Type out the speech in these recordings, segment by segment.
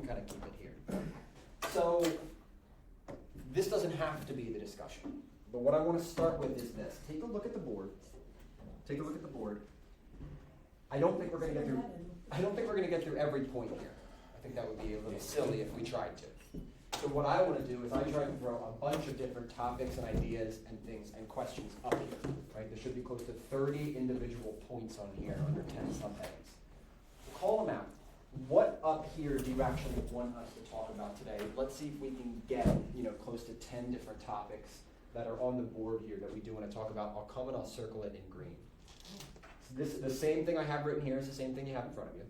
kind of keep it here. So this doesn't have to be the discussion, but what I want to start with is this. Take a look at the board. Take a look at the board. I don't think we're going to get through every point here. I think that would be a little silly if we tried to. So what I want to do is I try to throw a bunch of different topics and ideas and things and questions up here, right? There should be close to 30 individual points on here under 10 subheadings. Call them out. What up here do you actually want us to talk about today? Let's see if we can get, close to 10 different topics that are on the board here that we do want to talk about. I'll come and I'll circle it in green. So the same thing I have written here is the same thing you have in front of you,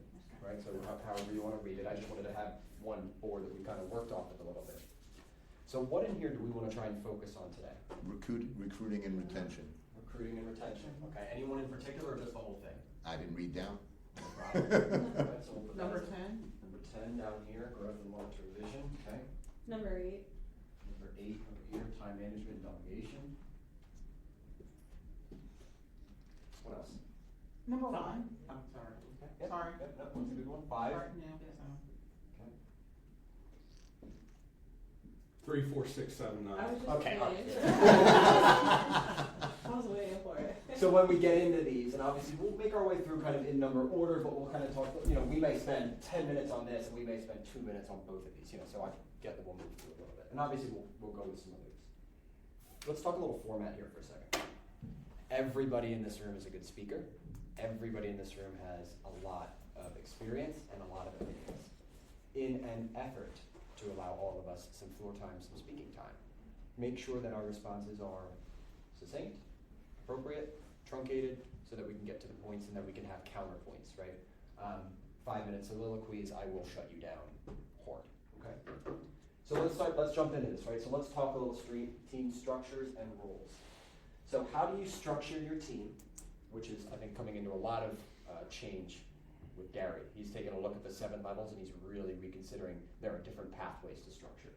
right? So however you want to read it. I just wanted to have one board that we kind of worked off with a little bit. So what in here do we want to try and focus on today? Recruiting and retention. Recruiting and retention. Okay. Anyone in particular, or just the whole thing? I didn't read down. No problem. Right, so we'll put Number that 10. Number 10 down here, growth and long-term vision. Okay. Number 8. Number 8 over here, time management and delegation. What else? Number 1. I'm sorry. Okay. Yep. Sorry. Yep. No, that's a good one. 5. Sorry, no, yes, Okay. 3, 4, 6, 7, 9. I was just Okay, all waiting. right. I was waiting for it. So when we get into these, and obviously we'll make our way through kind of in number order, but we'll kind of talk, we may spend 10 minutes on this and we may spend 2 minutes on both of these, so I get that we'll move through a little bit. And obviously we'll go with some of these. Let's talk a little format here for a second. Everybody in this room is a good speaker. Everybody in this room has a lot of experience and a lot of opinions. In an effort to allow all of us some floor time, some speaking time, make sure that our responses are succinct, appropriate, truncated, so that we can get to the points and that we can have counterpoints, right? 5-minute soliloquies, I will shut you down hard, okay? So let's jump into this, right? So let's talk a little team structures and roles. So how do you structure your team, which is, I think, coming into a lot of change with Gary. He's taken a look at the 7 levels and he's really reconsidering there are different pathways to structure.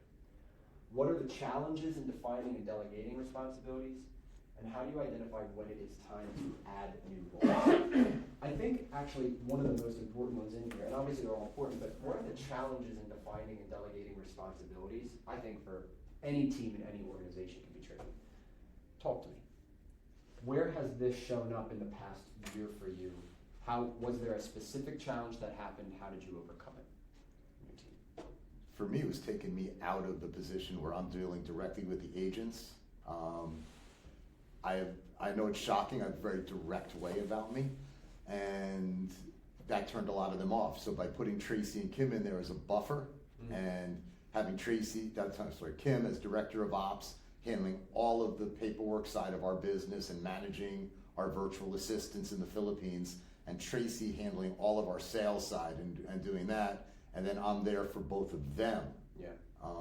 What are the challenges in defining and delegating responsibilities? And how do you identify when it is time to add new roles? I think actually one of the most important ones in here, and obviously they're all important, but what are the challenges in defining and delegating responsibilities? I think for any team in any organization can be tricky. Talk to me. Where has this shown up in the past year for you? Was there a specific challenge that happened? How did you overcome it in your team? For me, it was taking me out of the position where I'm dealing directly with the agents. I know it's shocking. I have a very direct way about me, and that turned a lot of them off. So by putting Tracy and Kim in there as a buffer, and having Kim as director of ops, handling all of the paperwork side of our business and managing our virtual assistants in the Philippines, and Tracy handling all of our sales side and doing that, and then I'm there for both of them. Yeah.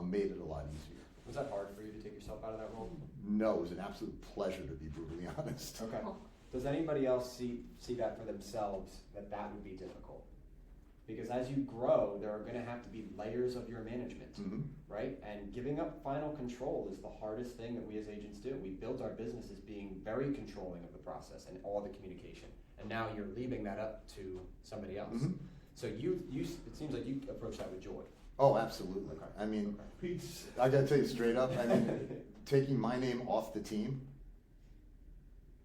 Made it a lot easier. Was that hard for you to take yourself out of that role? No, it was an absolute pleasure, to be brutally honest. Okay. Does anybody else see that for themselves, that would be difficult? Because as you grow, there are going to have to be layers of your management, right? And giving up final control is the hardest thing that we as agents do. We built our business as being very controlling of the process and all the communication. And now you're leaving that up to somebody else. So it seems like you approach that with joy. Oh, absolutely. Okay. I mean, I gotta tell you straight up, I mean, taking my name off the team,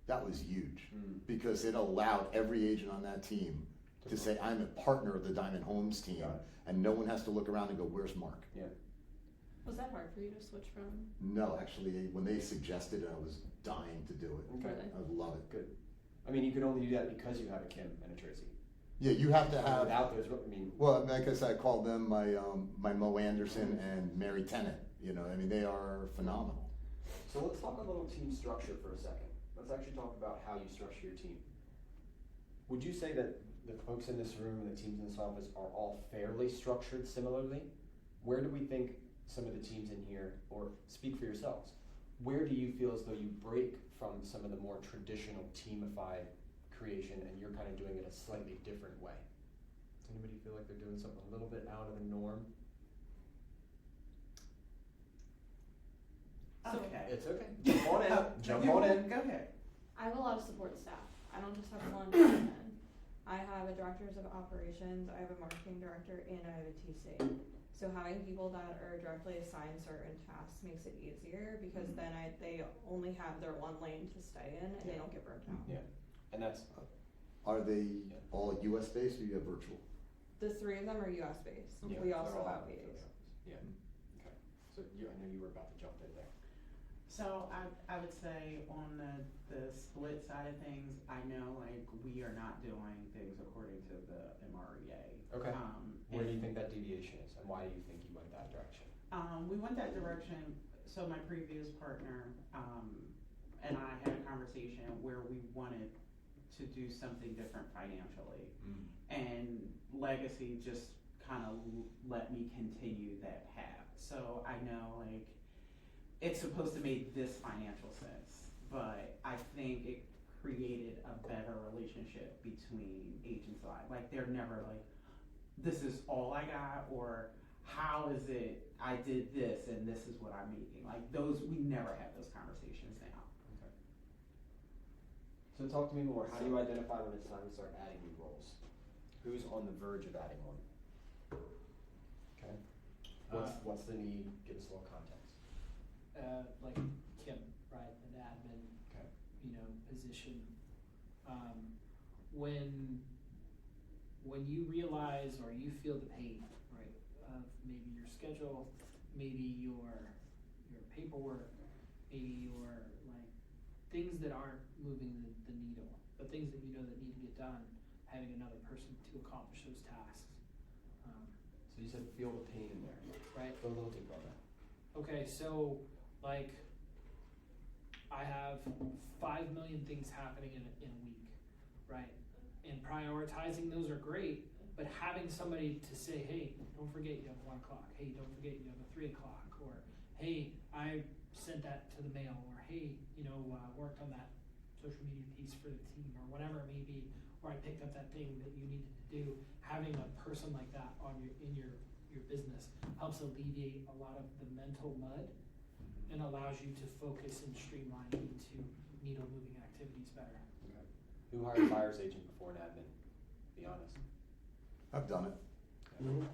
that was huge. Because it allowed every agent on that team to say, I'm a partner of the Diamond Homes team, and no one has to look around and go, where's Mark? Yeah. Was that hard for you to switch from? No, actually, when they suggested it, I was dying to do it. Okay. I love it. Good. I mean, you can only do that because you have a Kim and a Tracy. Yeah, you have to have. Without those, Well, like I said, I called them my Mo Anderson and Mary Tennant. I mean, they are phenomenal. So let's talk a little team structure for a second. Let's actually talk about how you structure your team. Would you say that the folks in this room and the teams in this office are all fairly structured similarly? Where do we think some of the teams in here, or speak for yourselves, where do you feel as though you break from some of the more traditional teamified creation and you're kind of doing it a slightly different way? Does anybody feel like they're doing something a little bit out of the norm? Okay. It's okay. Jump on in. Jump on in. Go ahead. I have a lot of support staff. I don't just have one person. I have a director of operations, I have a marketing director, and I have a TC. So having people that are directly assigned certain tasks makes it easier because then they only have their one lane to stay in and they don't get burnt out. Yeah, and that's, Are they all US based or you have virtual? The 3 of them are US based. yeah. We they're also all- have VAs. Yeah, okay. So I know you were about to jump in there. So I would say on the split side of things, I know like we are not doing things according to the MREA. Okay. Where do you and, think that deviation is, and why do you think you went that direction? we went that direction, so my previous partner, and I had a conversation where we wanted to do something different financially. And Legacy just kind of let me continue that path. So I know like it's supposed to make this financial sense, but I think it created a better relationship between agents and I. Like they're never like, this is all I got, or how is it I did this and this is what I'm making. Like those, we never have those conversations now. Okay. So talk to me more, how do you identify when it's time to start adding new roles? Who's on the verge of adding one? Okay. What's the need, give us a little context. Like Kim, right, an admin, Okay. position. When you realize or you feel the pain, right, of maybe your schedule, maybe your paperwork, maybe your like things that aren't moving the needle, but things that that need to get done, having another person to accomplish those tasks. So you said feel the pain in there. Right. Go a little deeper on that. Okay, so like I have 5 million things happening in a week, right? And prioritizing those are great, but having somebody to say, hey, don't forget you have 1 o'clock. Hey, don't forget you have a 3 o'clock. Or hey, I sent that to the mail. Or hey, worked on that social media piece for the team, or whatever it may be. Or I picked up that thing that you needed to do. Having a person like that in your business helps alleviate a lot of the mental mud and allows you to focus and streamline into needle moving activities better. Okay. Who hired a buyer's agent before an admin? Be honest. I've done it. Okay.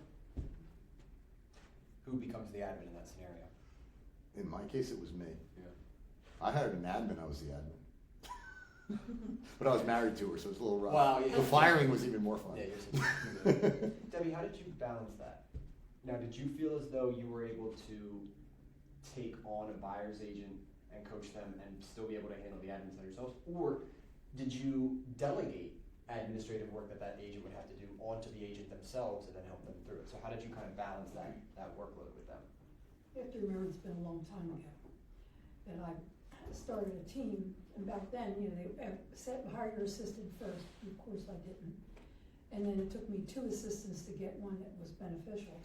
Who becomes the admin in that scenario? In my case, it was me. Yeah. I hired an admin, I was the admin. But I was married to her, so it's a little rough. Wow, yeah. The firing was even more fun. Yeah, you're Debbie, how did you balance that? Now, did you feel as though you were able to take on a buyer's agent and coach them and still be able to handle the admin side yourselves? Or did you delegate administrative work that agent would have to do onto the agent themselves and then help them through it? So how did you kind of balance that workload with them? You have to remember it's been a long time ago that I started a team, and back then, they said hire your assistant first. Of course, I didn't. And then it took me 2 assistants to get one that was beneficial.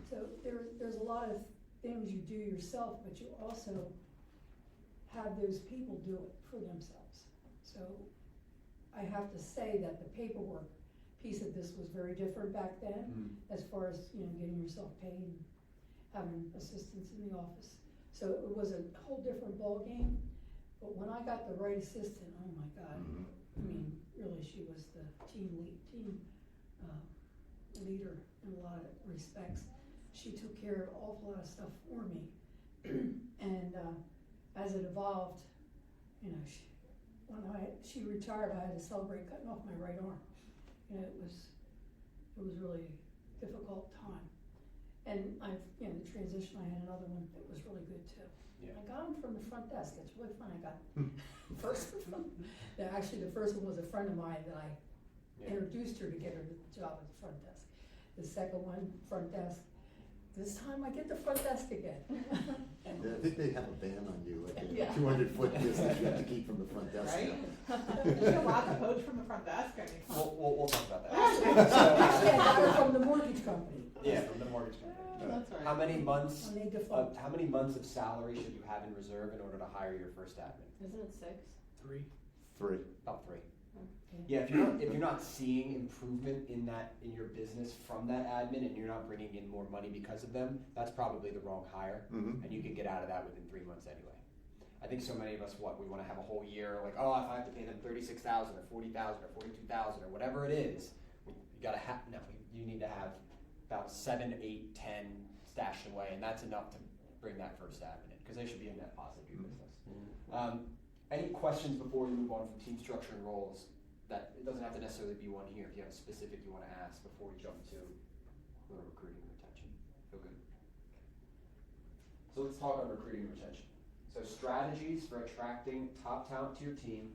So there's a lot of things you do yourself, but you also have those people do it for themselves. So I have to say that the paperwork piece of this was very different back then, as far as getting yourself paid and having assistants in the office. So it was a whole different ballgame. But when I got the right assistant, oh my God! I mean, really, she was the team leader in a lot of respects. She took care of an awful lot of stuff for me, and as it evolved, when she retired, I had to celebrate cutting off my right arm. It was really a difficult time. And the transition, I had another one that was really good too. Yeah. I got him from the front desk. It's really fun. I got first one. Actually, the first one was a friend of mine that I introduced her to get her the job at the front desk. The second one, front desk. This time I get the front desk again. Yeah, I think they have a ban on you, like a Yeah. 200-foot distance you have to keep from the front desk. Right? now. You're allowed to poach from the front desk, I mean, come on. We'll talk about that. Actually, I got her from the mortgage company. Yeah, from the mortgage company. That's right. How many months? When they default. How many months of salary should you have in reserve in order to hire your first admin? Isn't it 6? 3. 3. About 3. Okay. Yeah, if you're not seeing improvement in your business from that admin, and you're not bringing in more money because of them, that's probably the wrong hire, Mhm. and you can get out of that within 3 months anyway. I think so many of us, we want to have a whole year, like, oh, if I have to pay them $36,000 or $40,000 or $42,000 or whatever it is, you need to have about 7, 8, 10 stashed away, and that's enough to bring that first admin in, because they should be a net positive to your business. Any questions before we move on from team structure and roles? That it doesn't have to necessarily be one here. If you have a specific you want to ask before we jump to recruiting and retention. Feel good? So let's talk on recruiting and retention. So strategies for attracting top talent to your team.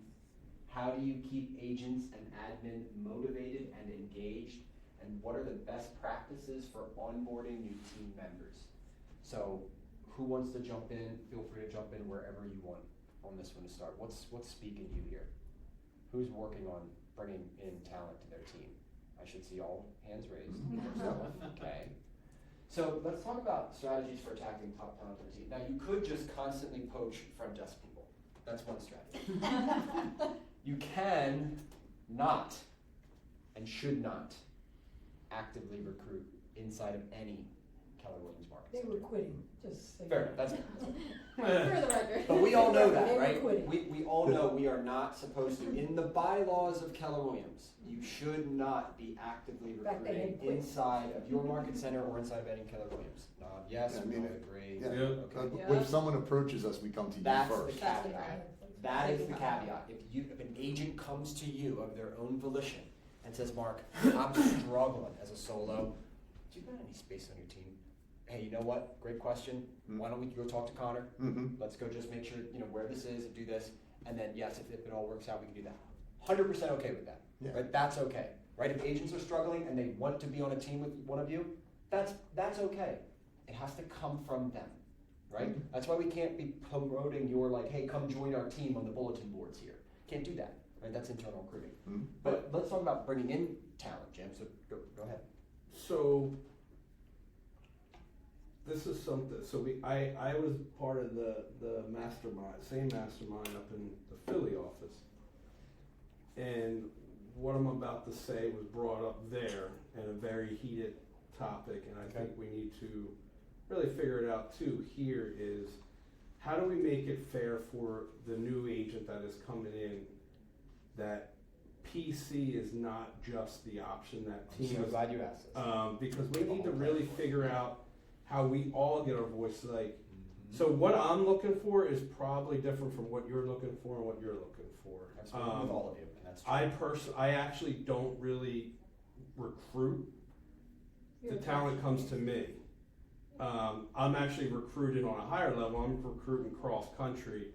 How do you keep agents and admin motivated and engaged? And what are the best practices for onboarding new team members? So who wants to jump in? Feel free to jump in wherever you want on this one to start. What's speaking to you here? Who's working on bringing in talent to their team? I should see all hands raised. Okay. So let's talk about strategies for attracting top talent to the team. Now you could just constantly poach front desk people. That's one strategy. You can not and should not actively recruit inside of any Keller Williams market. They were quitting, just so you Fair, know. that's For the record. but we all know They that, were right? quitting. We all know we are not supposed to. In the bylaws of Keller Williams, you should not be actively In fact, they recruiting had quit. inside of your market center or inside of any Keller Williams. Nod yes, Yeah, I we mean, all agree. Yeah. Okay. Yeah. If someone approaches us, we come to you That's the first. That's the caveat. That is the caveat. If an agent comes to you of their own volition and says, Mark, I'm struggling as a solo, do you got any space on your team? Hey, you know what? Great question. Why don't we go talk to Connor? Mm-hmm. Let's go just make sure, where this is and do this. And then, yes, if it all works out, we can do that. 100% okay with that. Yeah. Right? That's okay. Right? If agents are struggling and they want to be on a team with one of you, that's okay. It has to come from them. Right? Mm-hmm. That's why we can't be promoting your hey, come join our team on the bulletin boards here. Can't do that. Right? That's internal recruiting. Mm-hmm. But let's talk about bringing in talent, Jim. So go ahead. So this is something. So I was part of the same mastermind up in the Philly office, and what I'm about to say was brought up there in a very heated topic, and I think we need to really figure it out too. Here is how do we make it fair for the new agent that is coming in that PC is not just the option that I'm team so is, glad you asked this. because we need to really figure out how we all get our voice. So what I'm looking for is probably different from what you're looking for and what you're looking for. I'm speaking with all of you, and that's true. I actually don't really recruit. The talent comes to me. I'm actually recruited on a higher level. I'm recruiting cross country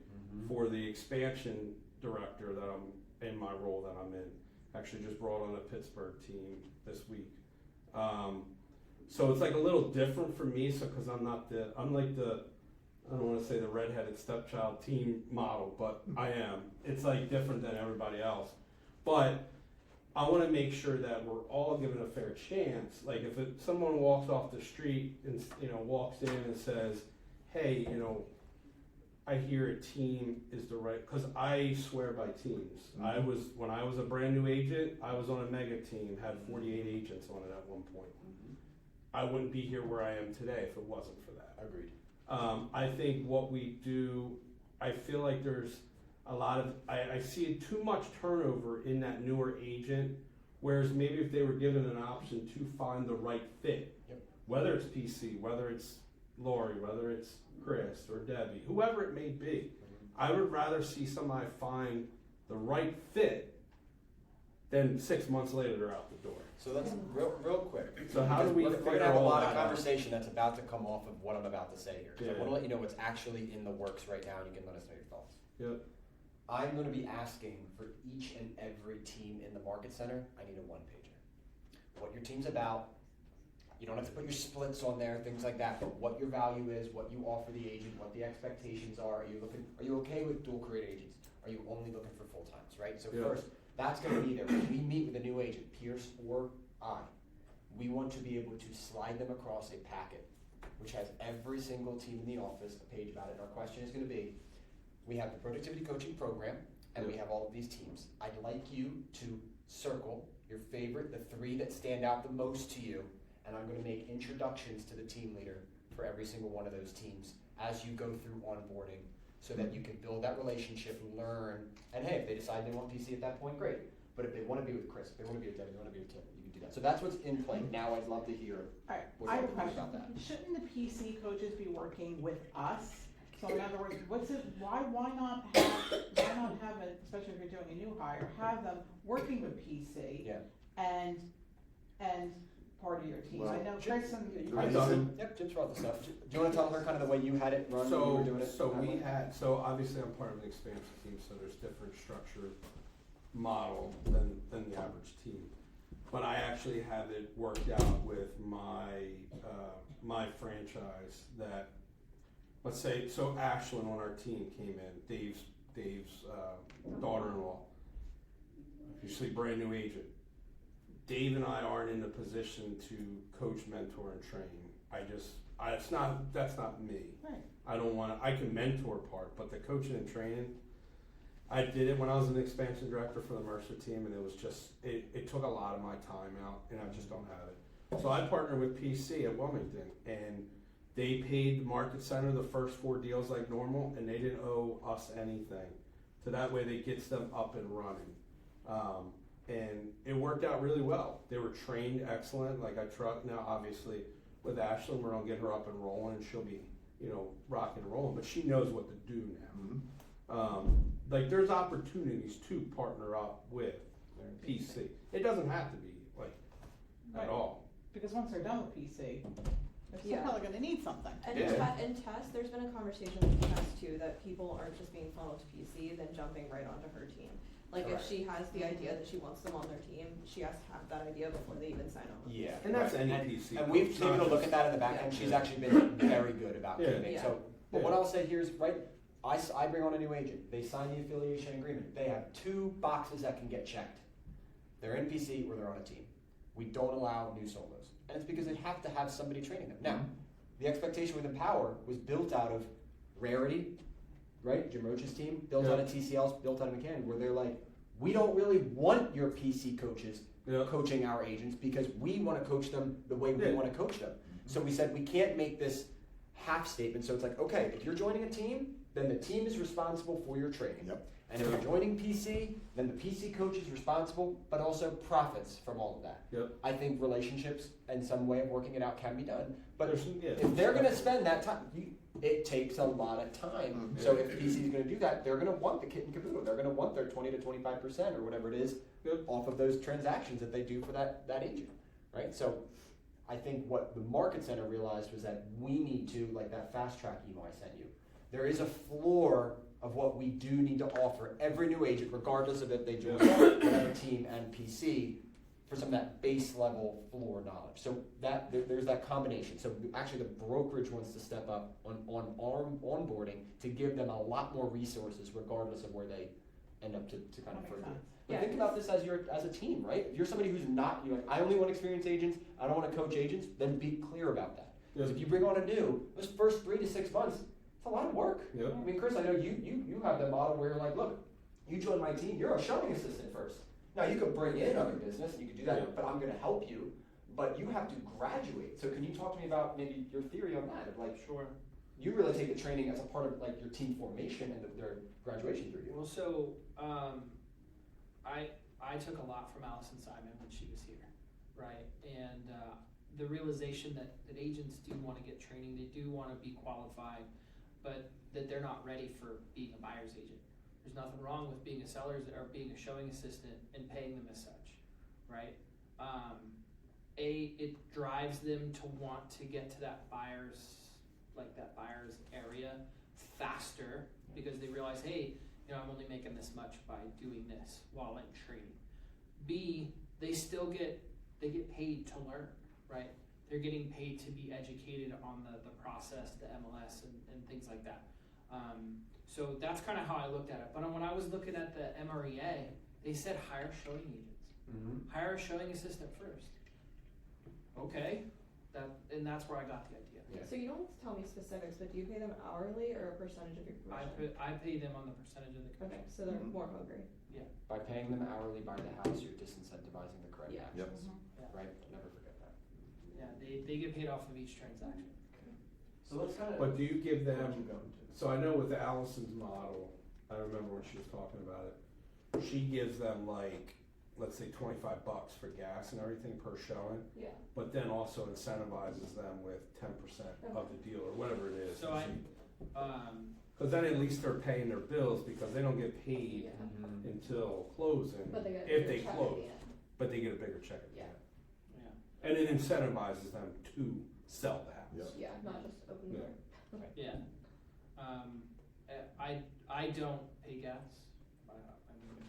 for the expansion director that I'm in my role that I'm in. Actually just brought on a Pittsburgh team this week. So it's a little different for me. So cause I'm like the, I don't want to say the redheaded stepchild team model, but I am. It's different than everybody else. But I want to make sure that we're all given a fair chance. If someone walks off the street and walks in and says, "Hey, I hear a team is the right," because I swear by teams. Mm-hmm. When I was a brand new agent, I was on a mega team, had 48 agents on it at one point. I wouldn't be here where I am today if it wasn't for that. Agreed. I think what we do, I feel like there's a lot of, I see too much turnover in that newer agent, whereas maybe if they were given an option to find the right fit, whether it's PC, whether it's Lori, whether it's Chris or Debbie, whoever it may be, I would rather see somebody find the right fit than 6 months later they're out the door. So let's real quick. So how do we we're figure gonna have a all lot that of out? conversation that's about to come off of what I'm about to say here. So I Yeah. want to let you know what's actually in the works right now, and you can let us know your thoughts. Yep. I'm going to be asking for each and every team in the market center. I need a one-pager. What your team's about. You don't have to put your splits on there, things like that. But what your value is, what you offer the agent, what the expectations are. Are you okay with dual career agents? Are you only looking for full times, right? So Yeah. first, that's going to be there. When we meet with a new agent, Pierce or I, we want to be able to slide them across a packet, which has every single team in the office, a page about it. And our question is going to be, we have the productivity coaching program, and we have all of these teams. I'd like you to circle your favorite, the 3 that stand out the most to you, and I'm going to make introductions to the team leader for every single one of those teams as you go through onboarding, so that you can build that relationship, learn, and hey, if they decide they want PC at that point, great. But if they wanna be with Chris, if they wanna be with Debbie, they wanna be with Tim, you can do that. So that's what's in play. Now I'd love to hear Alright, what I you have a think question. about that. Shouldn't the PC coaches be working with us? So in other words, why not have it, especially if you're doing a new hire, have them working with PC Yeah. and part of your team? I Well, know Jim- Chris and. Yeah, you I've guys- done Yep, Jim's brought the stuff. Do you wanna tell her kind of the way you had it run when you were doing it? So that we way? had, so obviously I'm part of an expansion team, so there's different structure model than the average team. But I actually have it worked out with my franchise that, let's say, so Ashlyn on our team came in, Dave's daughter-in-law, usually brand new agent. Dave and I aren't in a position to coach, mentor, and train. That's not me. Right. I can mentor part, but the coaching and training, I did it when I was an expansion director for the Mercer team, and it was just, it took a lot of my time out, and I just don't have it. So I partnered with PC at Wilmington, and they paid Market Center the first 4 deals like normal, and they didn't owe us anything. So that way they gets them up and running. And it worked out really well. They were trained excellent, like I trust. Now obviously with Ashlyn, we're gonna get her up and rolling, and she'll be, rocking and rolling, but she knows what to do now. Mhm. Like there's opportunities to partner up with PC. It doesn't have to be like Right. at all. Because once they're done with PC, they're still Yeah. probably gonna need something. And Yeah. in Tess, there's been a conversation with Tess too, that people aren't just being funneled to PC, then jumping right onto her team. Like Correct. if she has the idea that she wants them on their team, she has to have that idea before they even sign on. Yeah. And that's right. any And- PC. And we've It's taken not a look just- at that in the back end. Yeah. She's actually been very good about Yeah. keeping. Yeah. So, but Yeah. what I'll say here is, right, I bring on a new agent. They sign the affiliation agreement. They have 2 boxes that can get checked. They're NPC or they're on a team. We don't allow new solos. And it's because they have to have somebody training them. Now, the expectation with Empower was built out of Rarity, right? Jim Roach's team, built Yeah. out of TCL's, built out of McCann, where they're like, we don't really want your PC coaches Yeah. coaching our agents because we want to coach them the way we Yeah. want to coach them. So we said we can't make this half statement. So it's like, okay, if you're joining a team, then the team is responsible for your training. Yep. And if you're joining PC, then the PC coach is responsible, but also profits from all of that. Yep. I think relationships and some way of working it out can be done. But There's some- yeah. if they're going to spend that time, it takes a lot of time. Mhm. So if PC is going to do that, they're going to want the kit and caboodle. They're going to want their 20 to 25% or whatever it is Yep. off of those transactions that they do for that agent, right? So I think what the Market Center realized was that we need to, like that fast track email I sent you, there is a floor of what we do need to offer every new agent, regardless of if they join whatever team and PC, for some of that base level floor knowledge. So that there's that combination. So actually the brokerage wants to step up on onboarding to give them a lot more resources regardless of where they end up to kind of That makes further. sense. But Yeah, think about this as a team, right? If you're somebody who's not, you're like, I only want experienced agents, I don't want to coach agents, then be clear about that. Because if you bring on a new, those first 3 to 6 months, it's a lot of work. Yep. I mean, Chris, I know you have that model where you're like, look, you join my team, you're a showing assistant first. Now you could bring in other business, and you could do that, Yeah. but I'm going to help you. But you have to graduate. So can you talk to me about maybe your theory on that? Of like, Sure. you really take the training as a part of like your team formation and their graduation through you. Well, so I took a lot from Allison Simon when she was here, right? And the realization that agents do want to get training, they do want to be qualified, but that they're not ready for being a buyer's agent. There's nothing wrong with being a seller's or being a showing assistant and paying them as such, right? It drives them to want to get to that buyer's area faster because they realize, hey, I'm only making this much by doing this while I'm training. B, they get paid to learn, right? They're getting paid to be educated on the process, the MLS and things like that. So that's kind of how I looked at it. But when I was looking at the MREA, they said hire showing agents. Mm-hmm. Hire a showing assistant first. Okay, that's where I got the idea. Yeah. So you don't have to tell me specifics, but do you pay them hourly or a percentage of your commission? I pay them on the percentage of the commission. Okay, so they're Mhm. more hungry. By paying them hourly by the house, you're disincentivizing the correct Yeah. Yep. actions, Yeah. right? Never forget that. Yeah, they get paid off of each transaction. So let's kind of. But do you give Where'd them, you go into? so I know with Allison's model, I remember when she was talking about it, she gives them like, let's say $25 for gas and everything per showing, Yeah. but then also incentivizes them with 10% of the deal or whatever it is. So Because then at least they're paying their bills because they don't get paid Yeah. until closing, But they get a if bigger they check at close, the end. but they get a bigger check at the Yeah. end. yeah, And it incentivizes them to sell the house. Yeah, not just open Yeah. door. yeah. I don't pay gas. I mean,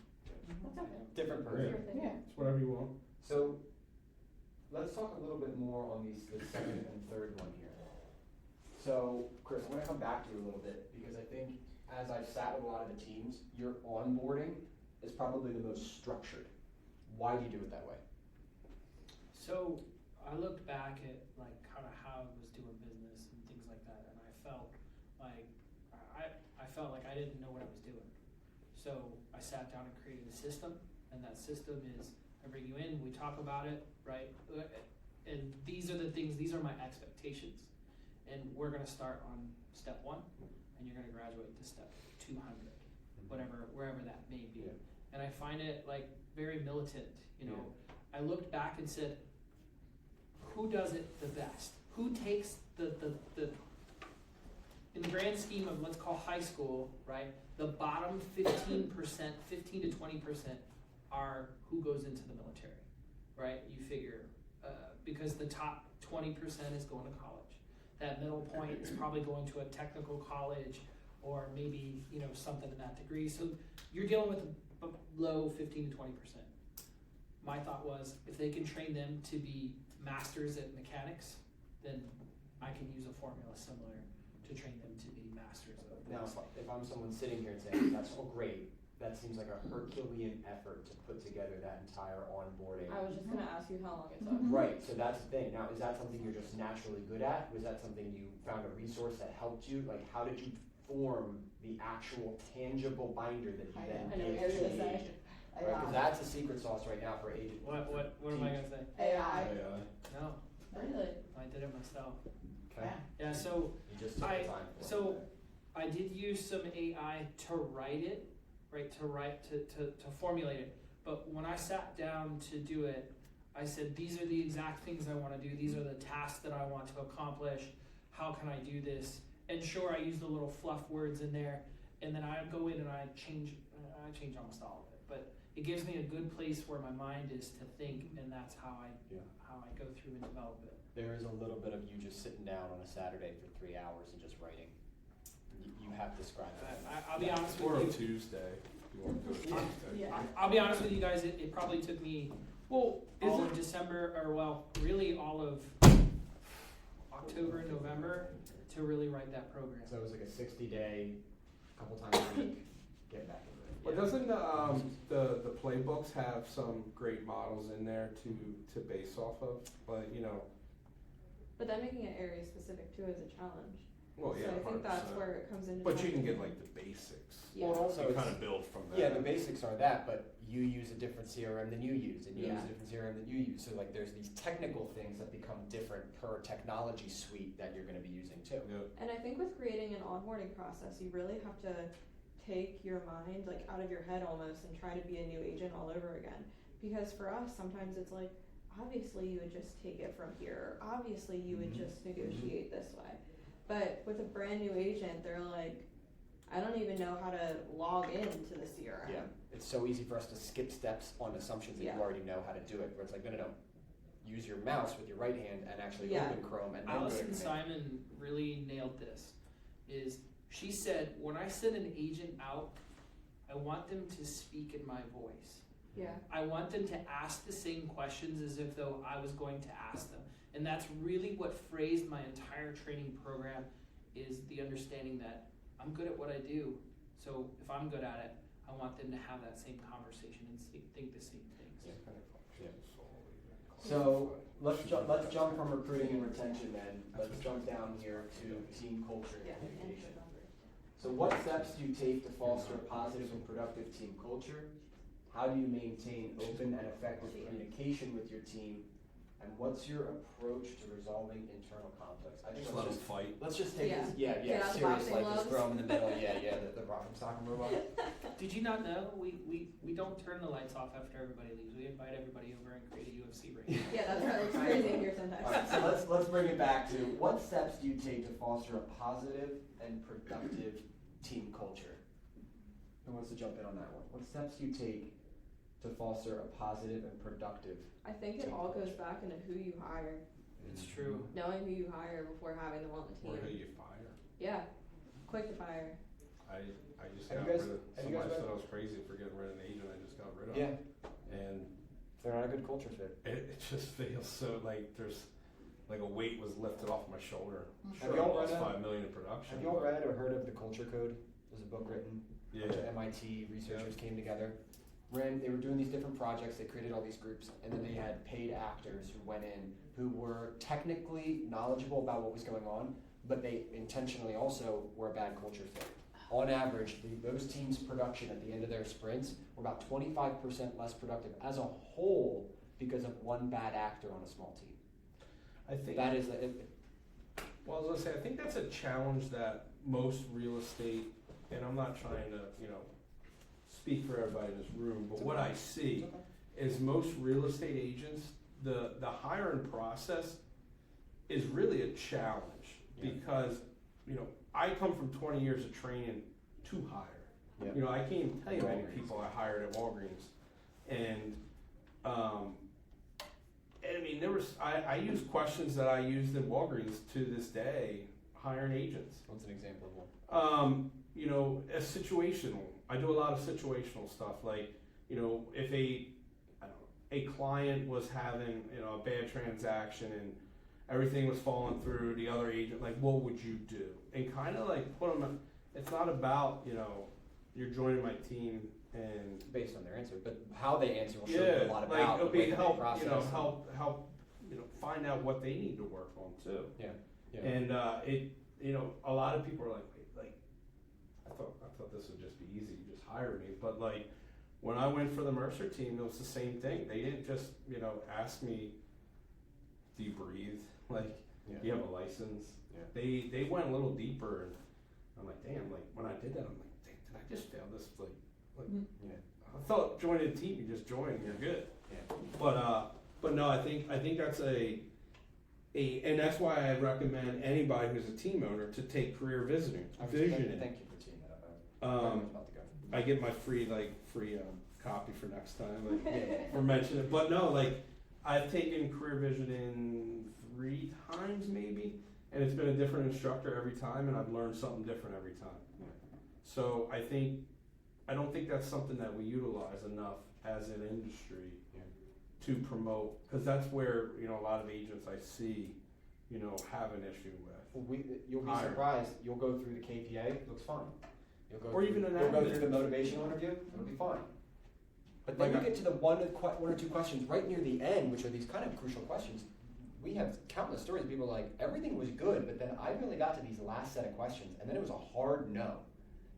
That's okay. Different Yeah. person. Your thing. Yeah. It's whatever you want. So, let's talk a little bit more on the second and third one here. So, Chris, I'm gonna come back to you a little bit, because I think as I've sat with a lot of the teams, your onboarding is probably the most structured. Why do you do it that way? So I looked back at like kind of how I was doing business and things like that, and I felt like I didn't know what I was doing. So I sat down and created a system, and that system is I bring you in, we talk about it, right? And these are the things, these are my expectations, and we're gonna start on step 1, and you're gonna graduate to step 200, wherever that may be. Yeah. And I find it like very militant, you know. I looked back and said, who does it the best? Who takes the in the grand scheme of let's call high school, right? The bottom 15%, 15 to 20% are who goes into the military, right? You figure, because the top 20% is going to college. That middle point is probably going to a technical college or maybe, you know, something in that degree. So you're dealing with a low 15 to 20%. My thought was, if they can train them to be masters at mechanics, then I can use a formula similar to train them to be masters of Now, this. if I'm someone sitting here and saying, that's all great, that seems like a Herculean effort to put together that entire onboarding. I was just gonna ask you how long it took. Right, so that's the thing. Now, is that something you're just naturally good at? Was that something you found a resource that helped you? Like, how did you form the actual tangible binder that you then I know gave what to you're the gonna say. agent? Right, because that's a secret sauce right now for agent. What am I gonna say? AI. No, Really? I did it myself. Okay, Yeah, so you just took the time for it. so I did use some AI to write it, right? To formulate it. But when I sat down to do it, I said, these are the exact things I want to do. These are the tasks that I want to accomplish. How can I do this? And sure, I use the little fluff words in there, and then I go in and I change almost all of it. But it gives me a good place where my mind is to think, and that's how I go through and develop it. There is a little bit of you just sitting down on a Saturday for 3 hours and just writing. You have described it. I'll be honest Or with a you. Tuesday. You want to do it Tuesday. Yeah. I'll be honest with you guys. It probably took me Well, all of December, or well, really all of October and November to really write that program. So it was like a 60-day, couple times a week, get back into it. Well, doesn't the playbooks have some great models in there to base off of? But you know, But then making it area specific too is a challenge. well, yeah, So I think that's 100%. where it comes into. But you can play. get like the basics. Yeah. Well, also You it's- kind of build from that. Yeah, the basics are that, but you use a different CRM than you use, and you use Yeah. a different CRM than you use. So like, there's these technical things that become different per technology suite that you're going to be using too. Yeah. And I think with creating an onboarding process, you really have to take your mind like out of your head almost and try to be a new agent all over again. Because for us, sometimes it's like, obviously you would just take it from here. Or obviously you would just negotiate this way. But with a brand new agent, they're like, I don't even know how to log into the CRM. Yeah, it's so easy for us to skip steps on assumptions that you Yeah. already know how to do it, where it's like, no. Use your mouse with your right hand and actually Yeah. open Chrome and then go to Allison command. Simon really nailed this. She said, when I send an agent out, I want them to speak in my voice. Yeah. I want them to ask the same questions as if though I was going to ask them. And that's really what phrased my entire training program, is the understanding that I'm good at what I do. So if I'm good at it, I want them to have that same conversation and think the same things. Yeah. So let's jump from recruiting and retention then. Let's jump down here to team culture and Yeah. communication. So what steps do you take to foster a positive and productive team culture? How do you maintain open and effective communication with your team? And what's your approach to resolving internal conflicts? I think Just let them fight. let's just take Yeah. this, Get yeah, out the serious, boxing like just gloves. throw them in the middle, the rock'em sock'em robot. Did you not know we don't turn the lights off after everybody leaves? We invite everybody over and create a UFC ring. Yeah, that's right. It's crazy in here sometimes. Alright, so let's bring it back to, what steps do you take to foster a positive and productive team culture? Who wants to jump in on that one? What steps do you take to foster a positive and productive? I think it all goes back into who you hire. It's true. Knowing who you hire before having them on the Or team. who you fire. Yeah, quick to fire. I just Have got you guys- rid of, have you somebody guys said read- I was crazy for getting rid of an agent I just got rid of. Yeah, And they're not a good culture fit. it just feels so like there's, like a weight was lifted off my shoulder. Have Sure, y'all I lost read, $5 million in production. Have you all but- read or heard of The Culture Code? There's a book written. A bunch of Yeah, MIT researchers came together. They were doing these different projects, they created all these groups, and then they had paid actors who went in who were technically knowledgeable about what was going on, but they intentionally also were a bad culture fit. On average, those teams' production at the end of their sprints were about 25% less productive as a whole because of one bad actor on a small team. I think. That is, Well, I was gonna say, I think that's a challenge that most real estate, and I'm not trying to, speak for everybody in this room, but what I see is most real estate agents, the hiring process is really a challenge Yeah. because, I come from 20 years of training to hire. Yeah. I can't even tell you how many Walgreens. people I hired at Walgreens. And I mean, I use questions that I used in Walgreens to this day, hiring agents. what's an example of one? A situational. I do a lot of situational stuff. Like, if a client was having, a bad transaction and everything was falling through the other agent, like, what would you do? And kind of like put them. It's not about, you're joining my team and Based on their answer, but how they answer will show yeah, you a lot like about it'll the way be that help, they process. help, find out what they need to work on too. Yeah. And a lot of people are like, wait, like, I thought this would just be easy, you just hire me. But like, when I went for the Mercer team, it was the same thing. They didn't just, ask me, do you breathe? Like, Yeah. do you have a license? Yeah. They went a little deeper, and I'm like, damn. Like when I did that, I'm like, dang, did I just fail this? Like, Yeah. I thought joining a team, you just join, and you're good. Yeah. But no, I think that's and that's why I recommend anybody who's a team owner to take career visioning. Thank you for teeing that up. I was very much about to go. I get my free copy for next time, for mentioning it. But no, like I've taken career visioning 3 times maybe, and it's been a different instructor every time, and I've learned something different every time. Yeah. So I don't think that's something that we utilize enough as an industry to promote, because that's where a lot of agents I see have an issue with. Well, you'll be Hiring. surprised. You'll go through the KPA, it looks fine. You'll go Or through, even an you'll go admin. through the motivational interview, it'll be fine. But then Like you get to the one or two questions right near the end, which are these kind of crucial questions. We have countless stories. People are like, everything was good, but then I really got to these last set of questions, and then it was a hard no.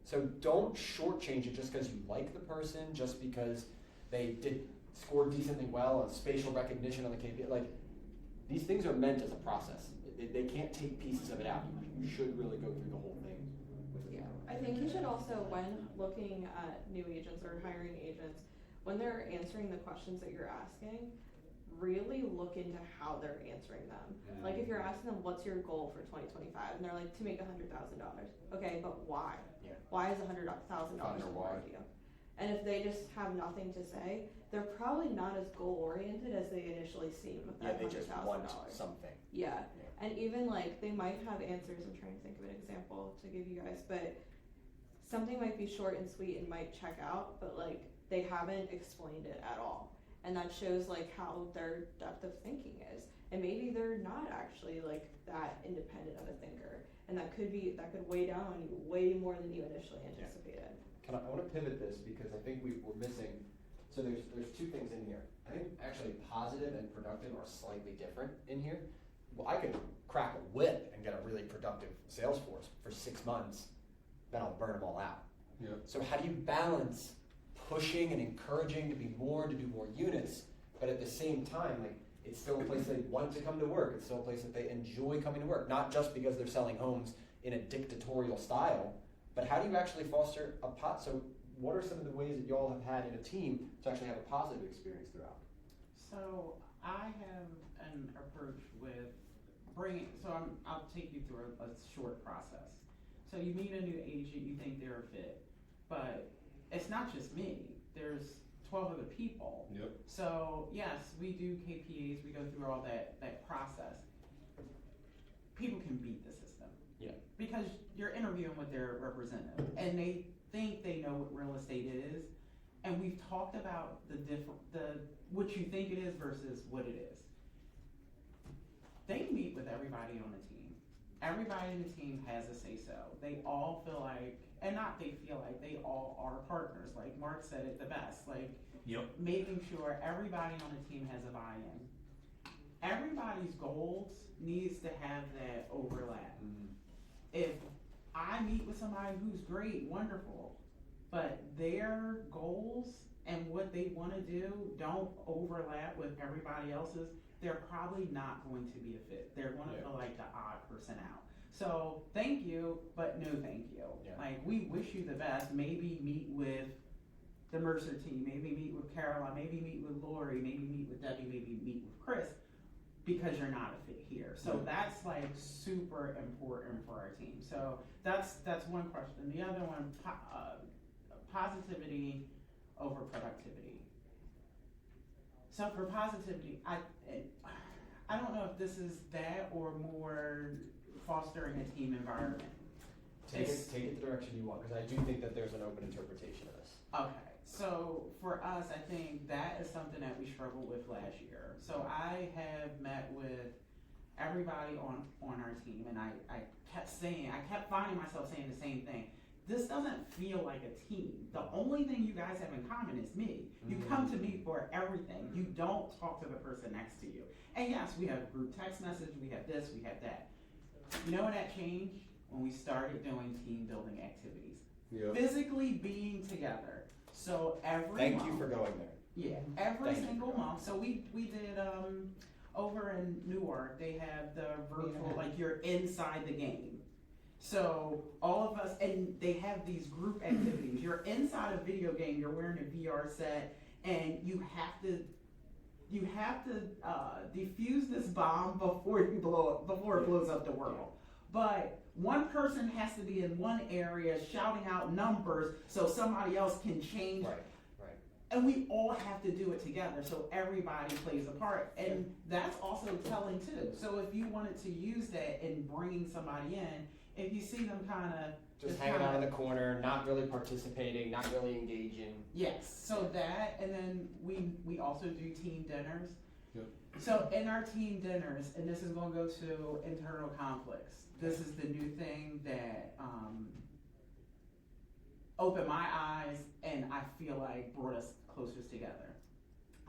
So don't shortchange it just because you like the person, just because they did score decently well on spatial recognition on the KPI. Like, these things are meant as a process. They can't take pieces of it out. You should really go through the whole thing. Yeah, I think you should also, when looking at new agents or hiring agents, when they're answering the questions that you're asking, really look into how they're answering them. Like if you're asking them, what's your goal for 2025? And they're like, to make $100,000. Okay, but why? Yeah. Why is $100,000 Find their why. important to you? And if they just have nothing to say, they're probably not as goal oriented as they initially seem with Yeah, that they $100,000. just want something. Yeah. Yeah. And even like they might have answers. I'm trying to think of an example to give you guys, but something might be short and sweet and might check out, but like they haven't explained it at all. And that shows like how their depth of thinking is. And maybe they're not actually like that independent of a thinker. And that could weigh down on you way more than you initially anticipated. I want to pivot this because I think we're missing. So there's 2 things in here. I think actually positive and productive are slightly different in here. Well, I could crack a whip and get a really productive sales force for 6 months, then I'll burn them all out. Yeah. So how do you balance pushing and encouraging to do more units, but at the same time, like It's still a place they want to come to work. It's still a place that they enjoy coming to work, not just because they're selling homes in a dictatorial style, but how do you actually foster a so what are some of the ways that y'all have had in a team to actually have a positive experience throughout? So I have an approach with I'll take you through a short process. So you meet a new agent, you think they're a fit, but it's not just me. There's 12 other people. Yep. So yes, we do KPAs, we go through all that process. People can beat the system. Yeah. Because you're interviewing with their representative and they think they know what real estate is. And we've talked about what you think it is versus what it is. They meet with everybody on the team. Everybody in the team has a say-so. They all feel like, they all are partners. Like Mark said it the best. Like, Yep. making sure everybody on the team has a buy-in. Everybody's goals needs to have that overlap. If I meet with somebody who's great, wonderful, but their goals and what they want to do don't overlap with everybody else's, they're probably not going to be a fit. They're going to feel like the odd person out. So thank you, but no thank you. Yeah. Like, we wish you the best. Maybe meet with the Mercer team, maybe meet with Caroline, maybe meet with Lori, maybe meet with Debbie, maybe meet with Chris, because you're not a fit here. So that's like super important for our team. So that's one question. The other one, positivity over productivity. So for positivity, I don't know if this is that or more fostering a team environment. Take it the direction you want, because I do think that there's an open interpretation of this. Okay, so for us, I think that is something that we struggled with last year. So I have met with everybody on our team, and I kept finding myself saying the same thing. This doesn't feel like a team. The only thing you guys have in common is me. You come to me for everything. You don't talk to the person next to you. And yes, we have group text message, we have this, we have that. You know when that changed? When we started doing team building activities. Yep. Physically being together. So every Thank month, you for going there. yeah, every Thank you. single month. So we did over in Newark, they have the virtual, like you're inside the game. So all of us, and they have these group activities. You're inside a video game, you're wearing a VR set, and you have to defuse this bomb before it blows up the world. But one person has to be in one area shouting out numbers so somebody else can change. Right. And we all have to do it together, so everybody plays a part. And that's also telling too. So if you wanted to use that in bringing somebody in, if you see them kind of Just hanging out in the corner, not really participating, not really engaging. yes, so that, and then we also do team dinners. Yep. So in our team dinners, and this is gonna go to internal conflicts, this is the new thing that opened my eyes and I feel like brought us closer together.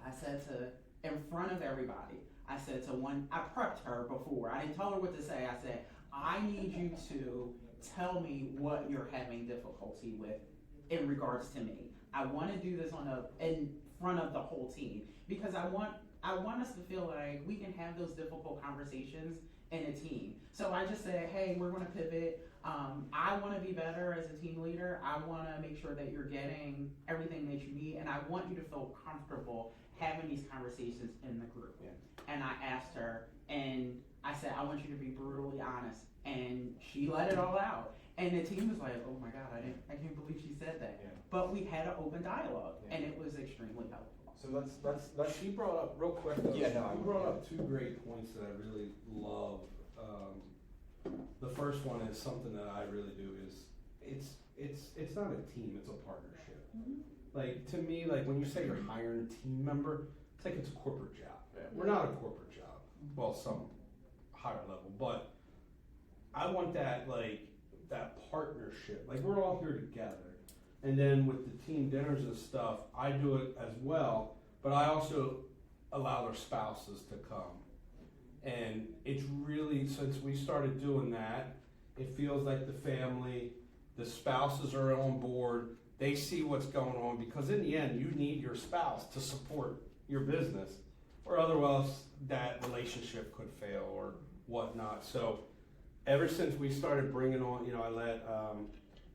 I said in front of everybody, I said to one, I prepped her before, I didn't tell her what to say, I said, I need you to tell me what you're having difficulty with in regards to me. I want to do this in front of the whole team because I want us to feel like we can have those difficult conversations in a team. So I just said, hey, we're going to pivot. I want to be better as a team leader. I want to make sure that you're getting everything that you need, and I want you to feel comfortable having these conversations in the group. Yeah. And I asked her, and I said, I want you to be brutally honest. And she let it all out. And the team was like, oh my God, I can't believe she said that. Yeah. But we had an open dialogue, Yeah. and it was extremely helpful. So let's She brought up, real quick though, Yeah, no, you brought up two great points that I really love. The first one is something that I really do is, it's not a team, it's a partnership. Like, to me, like, when you say you're hiring a team member, it's like it's a corporate job. Yeah. We're not a corporate job, well, some higher level, but I want that, like, that partnership, like, we're all here together. And then with the team dinners and stuff, I do it as well, but I also allow their spouses to come. And it's really, since we started doing that, it feels like the family, the spouses are on board, they see what's going on, because in the end, you need your spouse to support your business. or otherwise that relationship could fail or whatnot. So ever since we started bringing on, I let,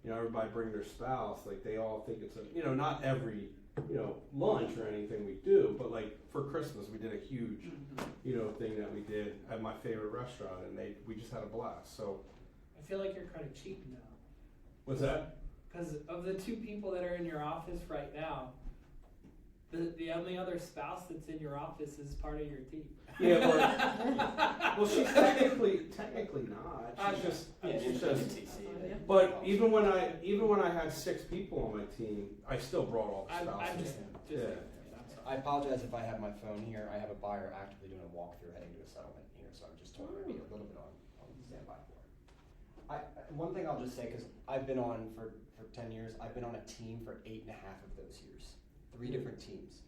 everybody bring their spouse, like they all think it's not every, lunch or anything we do, but like for Christmas, we did a huge, thing that we did at my favorite restaurant, and we just had a blast. So I feel like you're kind of cheating now. what's that? Because of the 2 people that are in your office right now, the only other spouse that's in your office is part of your team. Yeah, well, she's technically not. She's just. But even when I had 6 people on my team, I still brought all the I'm spouses. just Yeah. I'm sorry. I apologize if I have my phone here. I have a buyer actively doing a walkthrough heading to a settlement here, so I'm just told I'd be a little bit on standby for it. One thing I'll just say, because I've been on for 10 years, I've been on a team for 8.5 of those years. 3 different teams.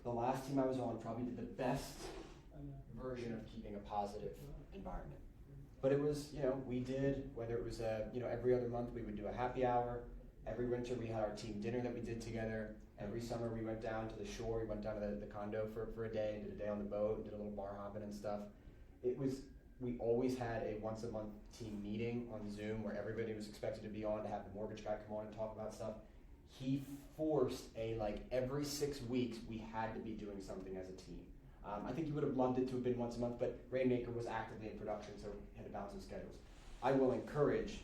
The last team I was on probably did the best version of keeping a positive environment. But it was, we did, whether it was, every other month we would do a happy hour. Every winter we had our team dinner that we did together. Every summer we went down to the shore. We went down to the condo for a day and did a day on the boat and did a little bar hopping and stuff. We always had a once a month team meeting on Zoom where everybody was expected to be on, to have the mortgage guy come on and talk about stuff. He forced every 6 weeks we had to be doing something as a team. I think you would have loved it to have been once a month, but Rainmaker was actively in production, so we had to balance the schedules. I will encourage,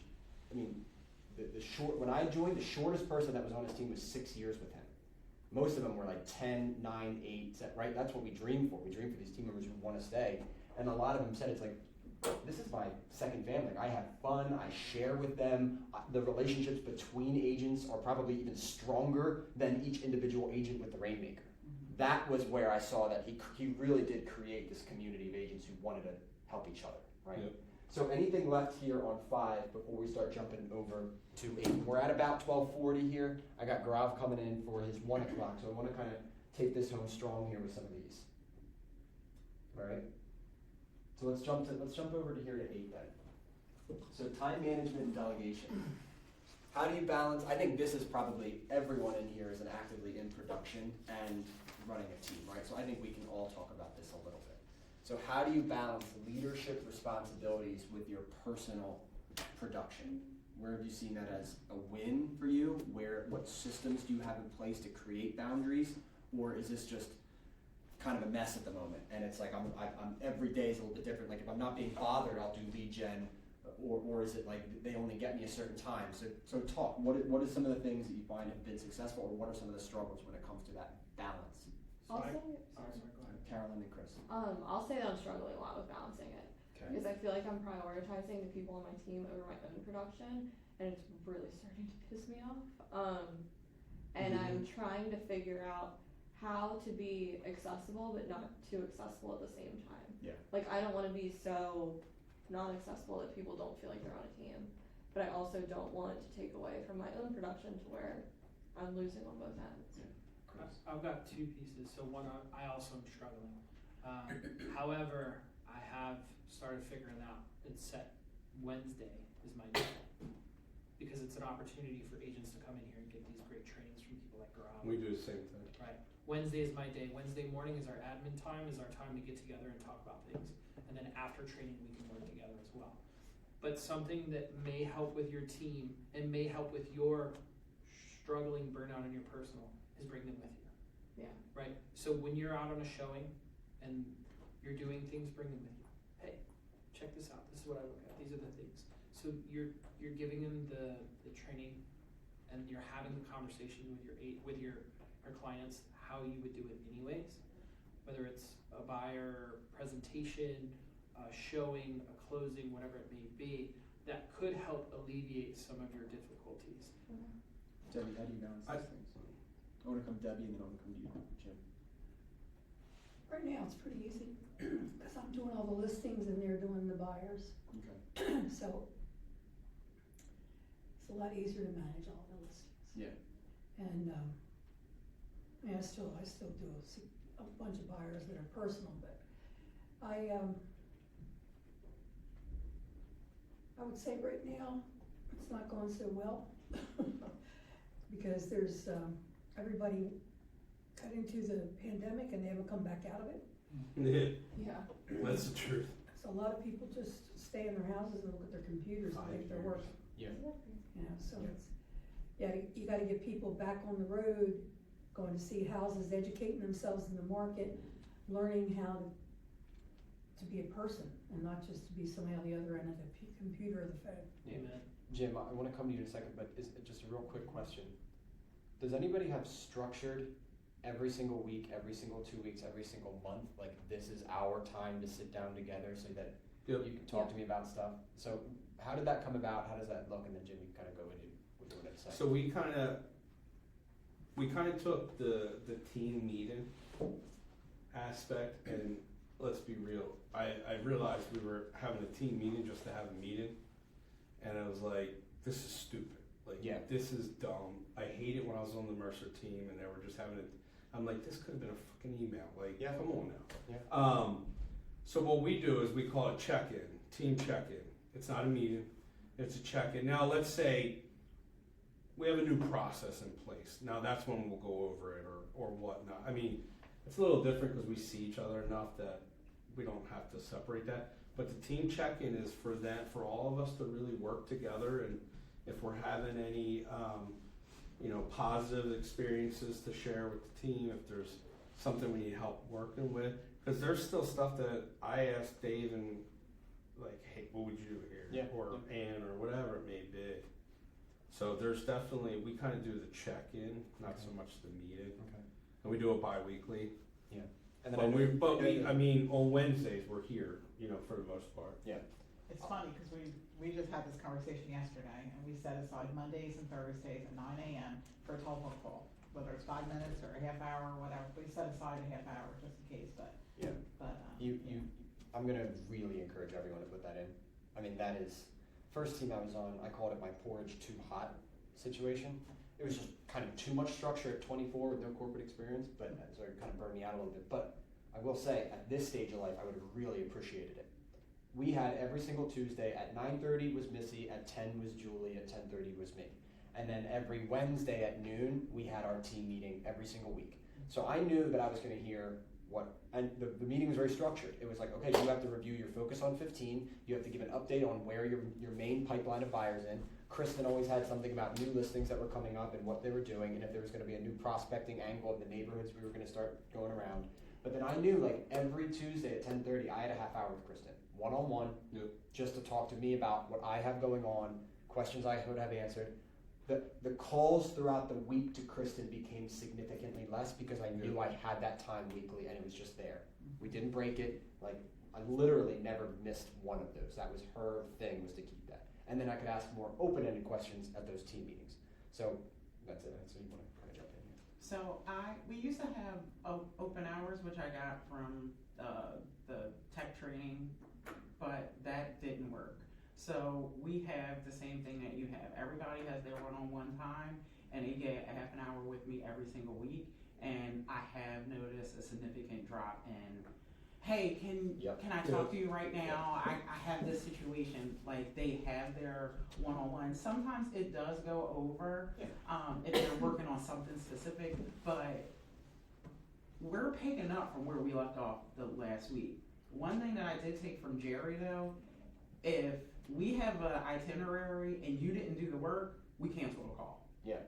when I joined, the shortest person that was on his team was 6 years with him. Most of them were 10, 9, 8, right? That's what we dream for. We dream for these team members who want to stay. And a lot of them said, this is my second family. I have fun, I share with them. The relationships between agents are probably even stronger than each individual agent with the Rainmaker. That was where I saw that he really did create this community of agents who wanted to help each other, right? Yep. So anything left here on 5 before we start jumping over to 8? We're at about 12:40 here. I got Grav coming in for his 1 o'clock, so I want to kind of take this home strong here with some of these. All right. So let's jump over to here to 8 then. So time management and delegation. How do you balance? I think this is probably everyone in here is actively in production and running a team, right? So I think we can all talk about this a little bit. So how do you balance leadership responsibilities with your personal production? Where have you seen that as a win for you? What systems do you have in place to create boundaries? Or is this just kind of a mess at the moment? And it's I'm every day is a little bit different. If I'm not being bothered, I'll do lead gen. Or is it they only get me a certain time? So talk. What are some of the things that you find have been successful, or what are some of the struggles when it comes to that balance? I'll say, Go ahead. Carolyn and Chris. I'll say that I'm struggling a lot with balancing it. Okay. Because I feel like I'm prioritizing the people on my team over my own production, and it's really starting to piss me off. And I'm trying to figure out how to be accessible, but not too accessible at the same time. Yeah. I don't want to be so non-accessible that people don't feel like they're on a team, but I also don't want it to take away from my own production to where I'm losing on both ends. Yeah. I've got 2 pieces. So one, I also am struggling. However, I have started figuring out and set Wednesday is my day, because it's an opportunity for agents to come in here and get these great trainings from people like Gaurav. We do the same thing. Right. Wednesday is my day. Wednesday morning is our admin time, is our time to get together and talk about things. And then after training, we can work together as well. But something that may help with your team and may help with your struggling burnout in your personal is bring them with you. Yeah. Right? So when you're out on a showing and you're doing things, bring them with you. Hey, check this out. This is what I look at. These are the things. So you're giving them the training, and you're having the conversation with your clients how you would do it anyways. Whether it's a buyer presentation, a showing, a closing, whatever it may be, that could help alleviate some of your difficulties. Mm-hmm. Debbie, how do you balance these things? I want to come Debbie, and then I want to come to you, Jim. Right now, it's pretty easy, because I'm doing all the listings and they're doing the buyers. Okay. So it's a lot easier to manage all the listings. Yeah. And I still do a bunch of buyers that are personal, but I would say right now it's not going so well because there's everybody cut into the pandemic and they haven't come back out of it. Yeah, Yeah. that's the truth. So a lot of people just stay in their houses and look at their computers and think they're working. Yeah. You know, so it's, yeah, you gotta get people back on the road, going to see houses, educating themselves in the market, learning how to be a person and not just to be somebody on the other end of the computer or the phone. Amen. Jim, I wanna come to you in a second, but is, just a real quick question. Does anybody have structured every single week, every single 2 weeks, every single month, like this is our time to sit down together so that Yep. you can talk to me about stuff? So how did that come about? How does that look? And then Jim, you can kind of go into what you want to say. So we kind of took the team meeting aspect, and let's be real, I realized we were having a team meeting just to have a meeting, and I was like, this is stupid. Like, Yeah. this is dumb. I hate it when I was on the Mercer team and they were just having I'm like, this could have been a fucking email. Like, Yeah. come on now. Yeah. So what we do is we call it check-in, team check-in. It's not a meeting, it's a check-in. Now let's say we have a new process in place. Now that's when we'll go over it or whatnot. I mean, it's a little different because we see each other enough that we don't have to separate that. But the team check-in is for all of us to really work together, and if we're having any positive experiences to share with the team, if there's something we need help working with, because there's still stuff that I ask Dave and like, hey, what would you do here? Yeah. Or Ann or whatever it may be. So there's definitely, we kind of do the check-in, not so much the meeting, Okay. and we do it bi-weekly. Yeah. And then I mean, on Wednesdays we're here, for the most part. It's funny, cause we just had this conversation yesterday, and we set aside Mondays and Thursdays at 9 AM for a telephone call, whether it's 5 minutes or a half hour or whatever, we set aside a half hour just in case, but. Yeah. I'm gonna really encourage everyone to put that in. I mean, that is, first team I was on, I called it my porridge too hot situation. It was just kind of too much structure at 24 with no corporate experience, but so it kind of burned me out a little bit. But I will say, at this stage of life, I would have really appreciated it. We had every single Tuesday at 9:30 was Missy, at 10 was Julie, at 10:30 was me. And then every Wednesday at noon, we had our team meeting every single week. So I knew that I was gonna hear and the meeting was very structured. It was like, okay, you have to review your focus on 15, you have to give an update on where your main pipeline of buyers in. Kristen always had something about new listings that were coming up and what they were doing, and if there was gonna be a new prospecting angle of the neighborhoods we were gonna start going around. But then I knew, like, every Tuesday at 10:30, I had a half hour with Kristen, one-on-one, just to talk to me about what I have going on, questions I would have answered. The calls throughout the week to Kristen became significantly less because I knew I had that time weekly and it was just there. We didn't break it. Like, I literally never missed one of those. That was her thing, was to keep that. And then I could ask more open-ended questions at those team meetings. So that's it. So you want to kind of jump in here? So we used to have open hours, which I got from the tech training, but that didn't work. So we have the same thing that you have. Everybody has their one-on-one time, and they get a half an hour with me every single week. And I have noticed a significant drop in, hey, can I talk to you right now? I have this situation. Like, they have their one-on-one. Sometimes it does go over if they're working on something specific, but we're picking up from where we left off the last week. One thing that I did take from Jerry, though, if we have an itinerary and you didn't do the work, we cancel the call. Yeah.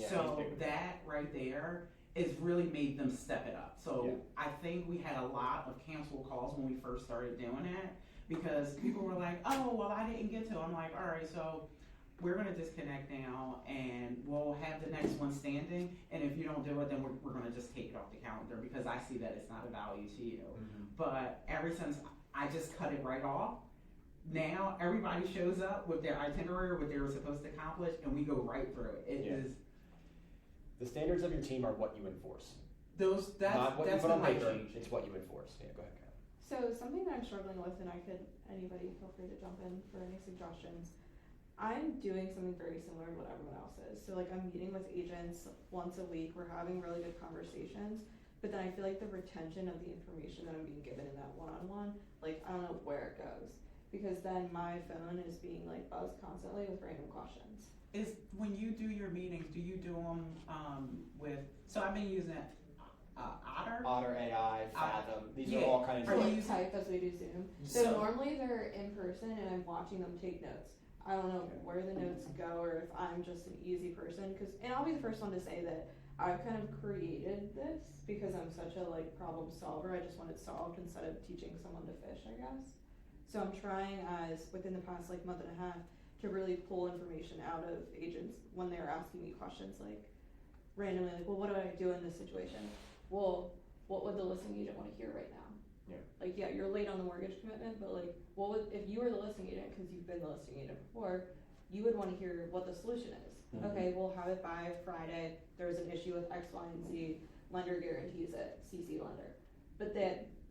So that right there is really made them step it up. So I think we had a lot of canceled calls when we first started doing it, because people were like, oh, well, I didn't get to. I'm like, all right, so we're gonna disconnect now and we'll have the next one standing. And if you don't do it, then we're gonna just take it off the calendar, because I see that it's not a value to you. Mm-hmm. But ever since I just cut it right off, now everybody shows up with their itinerary, what they were supposed to accomplish, and we go right through it. It is. The standards of your team are what you enforce. Not what you put on paper, it's what you enforce. Yeah, go ahead, Kyle. So something that I'm struggling with, and anybody feel free to jump in for any suggestions. I'm doing something very similar to what everyone else is. So like, I'm meeting with agents once a week, we're having really good conversations, but then I feel like the retention of the information that I'm being given in that one-on-one, like, I don't know where it goes. Because then my phone is being like buzzed constantly with random questions. Is when you do your meetings, do you do them with? So I've been using it. Otter? Otter AI, Fathom, these Yeah. are all kind Are of. you Like using- type as we do Zoom. So, So- normally they're in person and I'm watching them take notes. I don't know where the notes go or if I'm just an easy person, and I'll be the first one to say that I've kind of created this because I'm such a like problem solver. I just want it solved instead of teaching someone to fish, I guess. So I'm trying as within the past like month and a half to really pull information out of agents when they're asking me questions like randomly like, well, what do I do in this situation? Well, what would the listing agent want to hear right now? Yeah. Like, yeah, you're late on the mortgage commitment, but like, what would, if you were the listing agent, because you've been the listing agent before, you would want to hear what the solution is. Mhm. Okay, we'll have it by Friday. There's an issue with X, Y, and Z. Lender guarantees it. CC lender. But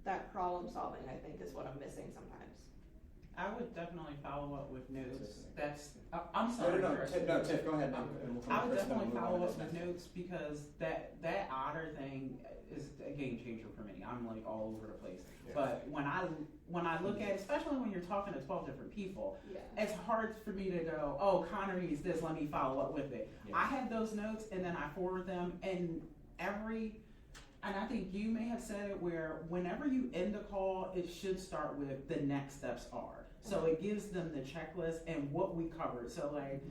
that problem solving, I think, is what I'm missing sometimes. I would definitely follow up with notes. Interesting. That's, I'm sorry. No, Chris. Tiff, go ahead. and we'll come I to would Chris, and then definitely we'll move on follow to up this with next. notes because that Otter thing is a game changer for me. I'm like all over the place. Yeah. But when I look at, especially when you're talking to 12 different people, Yeah. it's hard for me to go, oh, Connor needs this, let me follow up with it. Yeah. I have those notes and then I forward them, and I think you may have said it where whenever you end a call, it should start with the next steps are. So it gives them the checklist and what we covered. So like,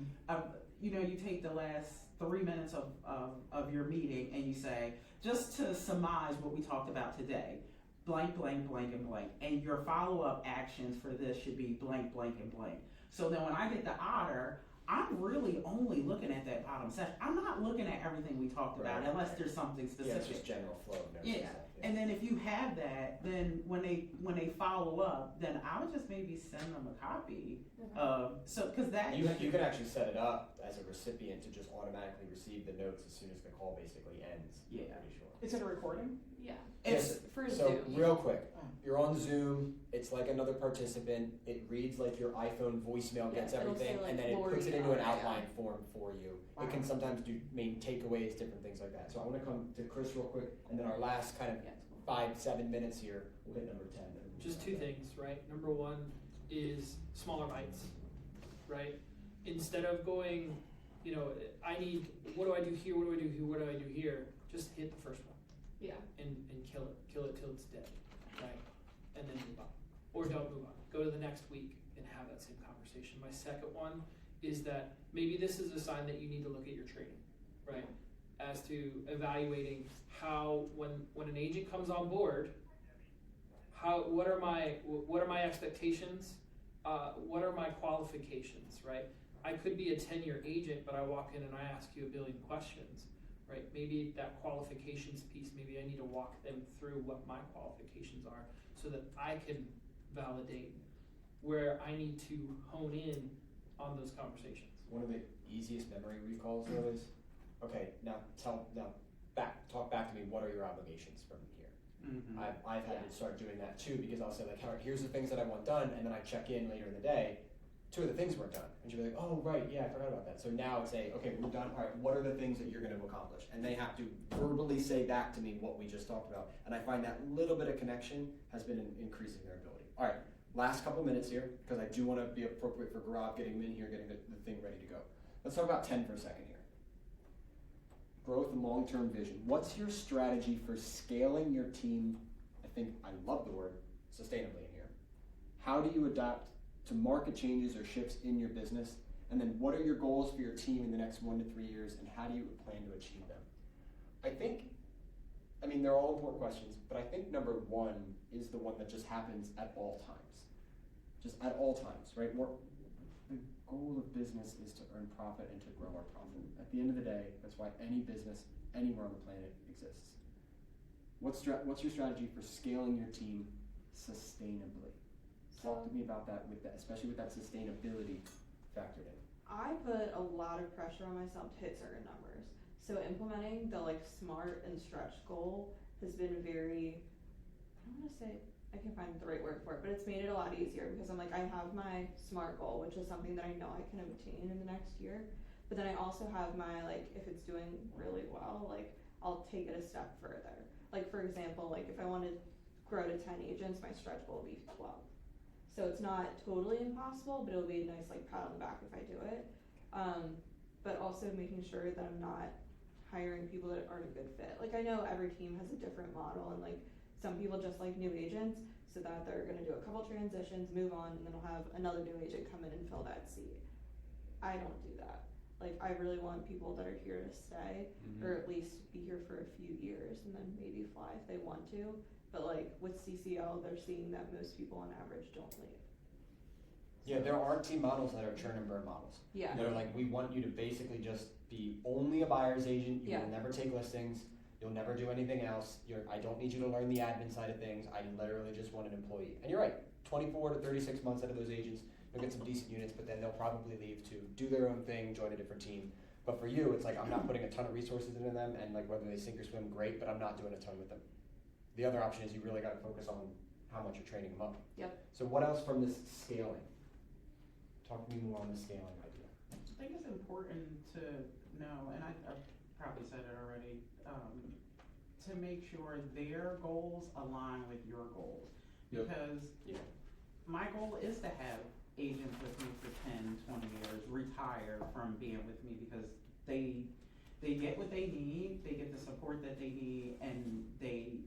you take the last 3 minutes of your meeting and you say, just to surmise what we talked about today, blank, blank, blank, and blank. And your follow-up actions for this should be blank, blank, and blank. So then when I get the Otter, I'm really only looking at that bottom section. I'm not looking at everything we talked about Right. unless there's something Yeah, specific. it's just general flow of notes. Yeah. and stuff, And then if you have that, then when they follow up, then I would just maybe send them a copy of, because that. You can actually set it up as a recipient to just automatically receive the notes as soon as the call basically ends. Yeah. I'm pretty sure. Is it a recording? Yeah. It's, For So Zoom. real quick, Oh. you're on Zoom. It's like another participant. It reads like your iPhone voicemail gets Yeah, it'll say, everything, like, and then it Lori puts it into an on it, yeah. outline form for you. It can Wow. sometimes do main takeaways, different things like that. So I want to come to Chris real quick, and then our last kind of Yeah. 5-7 minutes here, we'll hit number 10. and we'll Just move two on. things, right? Number one is smaller bites, right? Instead of going, what do I do here, what do I do here, what do I do here? Just hit the first one Yeah. and kill it till it's dead, right? And then move on. Or don't move on. Go to the next week and have that same conversation. My second one is that maybe this is a sign that you need to look at your training, right? As to evaluating how, when an agent comes on board, what are my expectations? What are my qualifications, right? I could be a 10-year agent, but I walk in and I ask you a billion questions, right? Maybe that qualifications piece, maybe I need to walk them through what my qualifications are so that I can validate where I need to hone in on those conversations. One of the easiest memory recalls though is, okay, talk back to me, what are your obligations from here? Mhm. I've had to start doing that too, because I'll say like, all right, here's the things that I want done, and then I check in later in the day, 2 of the things weren't done. And she'll be like, oh, right, yeah, I forgot about that. So now it's okay, we're done, all right, what are the things that you're gonna accomplish? And they have to verbally say back to me what we just talked about. And I find that little bit of connection has been increasing their ability. All right, last couple minutes here, because I do wanna be appropriate for Gaurav, getting him in here, getting the thing ready to go. Let's talk about 10 for a second here. Growth and long-term vision. What's your strategy for scaling your team? I love the word sustainably in here. How do you adapt to market changes or shifts in your business? And then what are your goals for your team in the next 1 to 3 years, and how do you plan to achieve them? They're all important questions, but I think number 1 is the one that just happens at all times. Just at all times, right? The goal of business is to earn profit and to grow our profit. At the end of the day, that's why any business anywhere on the planet exists. What's your strategy for scaling your team sustainably? Talk to me about that, especially with that sustainability factored in. I put a lot of pressure on myself to hit certain numbers. So implementing the SMART and stretch goal has been I can find the right word for it, but it's made it a lot easier because I'm like, I have my SMART goal, which is something that I know I can obtain in the next year. But then I also have my, if it's doing really well, I'll take it a step further. For example, if I want to grow to 10 agents, my stretch goal will be 12. So it's not totally impossible, but it'll be a nice pat on the back if I do it. But also making sure that I'm not hiring people that aren't a good fit. Like, I know every team has a different model, and like some people just like new agents so that they're gonna do a couple transitions, move on, and then we'll have another new agent come in and fill that seat. I don't do that. Like, I really want people that are here to stay, or at least be here for a few years and then maybe fly if they want to. But like with CCL, they're seeing that most people on average don't leave. Yeah, there are team models that are churn and burn models. Yeah. They're like, we want you to basically just be only a buyer's agent. You Yeah. will never take listings. You'll never do anything else. I don't need you to learn the admin side of things. I literally just want an employee. And you're right, 24 to 36 months out of those agents, you'll get some decent units, but then they'll probably leave to do their own thing, join a different team. But for you, it's like, I'm not putting a ton of resources into them, and like whether they sink or swim, great, but I'm not doing a ton with them. The other option is you really gotta focus on how much you're training them up. Yep. So what else from this scaling? Talk to me more on the scaling idea. I think it's important to know, and I've probably said it already, to make sure their goals align with your goals. Yep. Because Yeah. my goal is to have agents with me for 10, 20 years, retire from being with me, because they get what they need, they get the support that they need, and they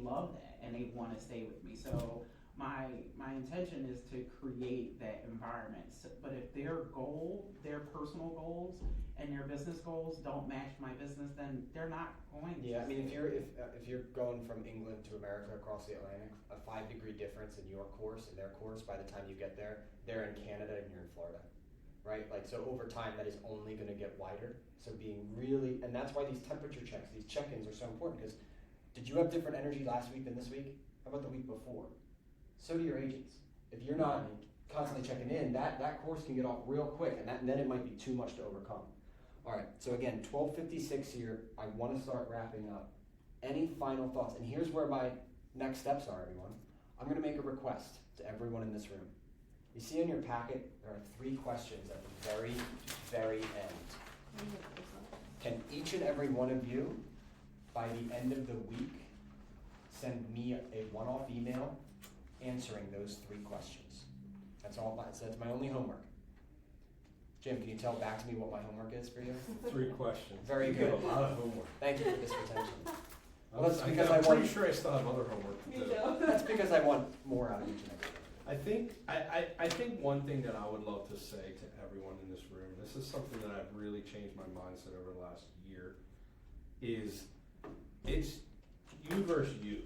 love that, and they wanna stay with me. So my intention is to create that environment. But if their personal goals and their business goals don't match my business, then they're not going to. Yeah, I mean, if you're going from England to America across the Atlantic, a 5-degree difference in your course and their course, by the time you get there, they're in Canada and you're in Florida, right? Like, so over time, that is only going to get wider. So being really, and that's why these temperature checks, these check-ins are so important, because did you have different energy last week than this week? How about the week before? So do your agents. If you're not constantly checking in, that course can get off real quick, and then it might be too much to overcome. All right, so again, 12:56 here. I want to start wrapping up. Any final thoughts? And here's where my next steps are, everyone. I'm going to make a request to everyone in this room. You see in your packet, there are 3 questions at the very, very end. Can each and every one of you, by the end of the week, send me a one-off email answering those 3 questions? That's all. That's my only homework. Jim, can you tell back to me what my homework is for you? 3 questions. Very You good. get a lot of homework. Thank you for this retention. Well, that's because I'm I want. pretty sure I still have other homework to do. That's because I want more out of each and every one. I think one thing that I would love to say to everyone in this room, this is something that I've really changed my mindset over the last year, is it's you versus you.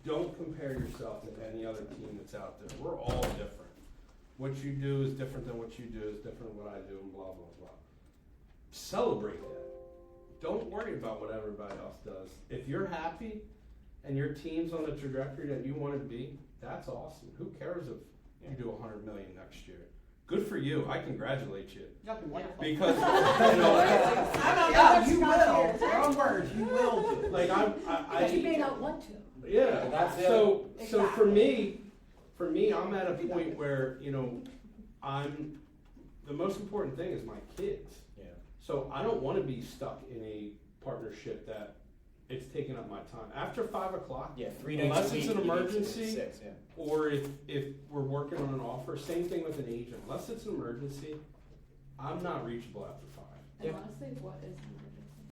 Don't compare yourself to any other team that's out there. We're all different. What you do is different than what you do is different than what I do, and blah, blah, blah. Celebrate that. Don't worry about what everybody else does. If you're happy and your team's on the trajectory that you want to be, that's awesome. Who cares if you do 100 million next year? Good for you. I congratulate you. That'd be wonderful. Because, You will, wrong words, you will do. like, But you may not want to. yeah. That's it. So for Exactly. me, I'm at a point where, the most important thing is my kids. Yeah. So I don't want to be stuck in a partnership that it's taking up my time. After 5 o'clock, Yeah, 3 nights unless a week. it's an you need to do emergency, 6, yeah. or if we're working on an offer, same thing with an agent. Unless it's an emergency, I'm not reachable after 5. And Yeah. honestly, what is an emergency?